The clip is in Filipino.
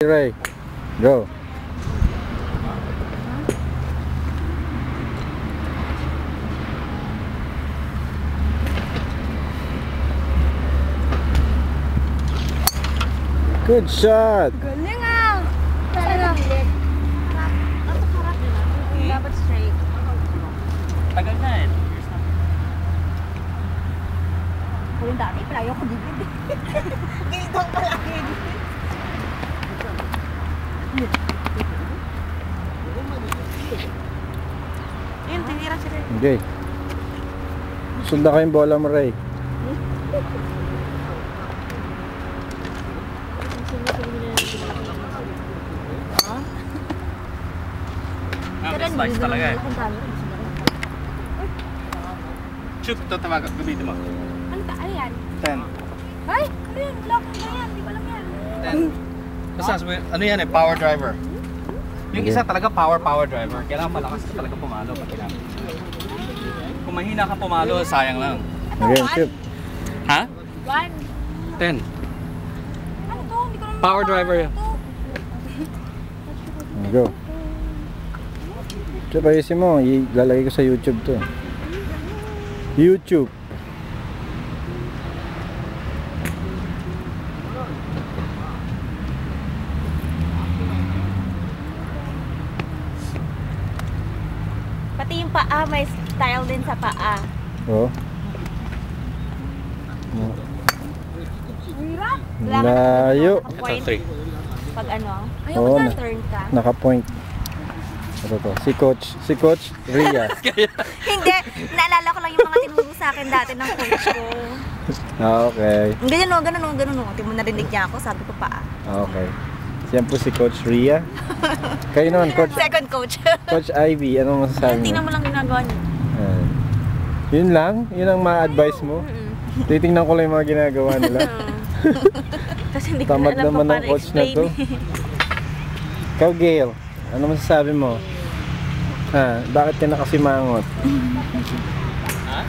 Ray, go. Good shot. Galing ah. Sana. Dapat straight. Tagal na eh. Kuling dati, palayo ko dito. Dito pala yun. Yun, tinira siya rin. Okay. Sunda kayong bola mo, Ray. May slice talaga eh. Shoot, ito tawagan. Gamitin mo. Ano ta? Ano yan? 10. Ay! Ano yan? Lock na yan. Di ko alam yan. 10. Basta, ano yan eh, power driver. Yung isa talaga power driver. Kailangan malakas ka talaga pumalo. Kung mahina ka pumalo, sayang lang. Okay, shoot. Ha? 1. 10. Ano to? Hindi ko alam. Power driver yan. Go. Ito, ayusin mo. Ilalagay ko sa YouTube to. YouTube. Pati yung paa, may style din sa paa. Oh. Hirap. Layo. Point. 3. Pag ano? Oo, Ayoko na. na turn ka. Naka-point. Ito to. Si Coach Ria. Hindi. Naalala ko lang yung mga tinuro sa akin dati ng coach ko. Okay. Ganyan o, ganun o, ganun o. Tingnan mo narinig niya ako, sabi ko paa. Okay. Siyan po si Coach Ria. Kayo naman, Coach. Second coach. Coach Ivy, ano masasabi Tingnan mo? mo lang ginagawa niya. Yun lang? Yun ang ma-advise mo? Titingnan ko lang yung mga ginagawa nila. Kasi hindi ko Tamad na alam naman pa ng paano coach na to. Ikaw, Gail, ano masasabi mo? Ha? Bakit ka nakasimangot? Ha?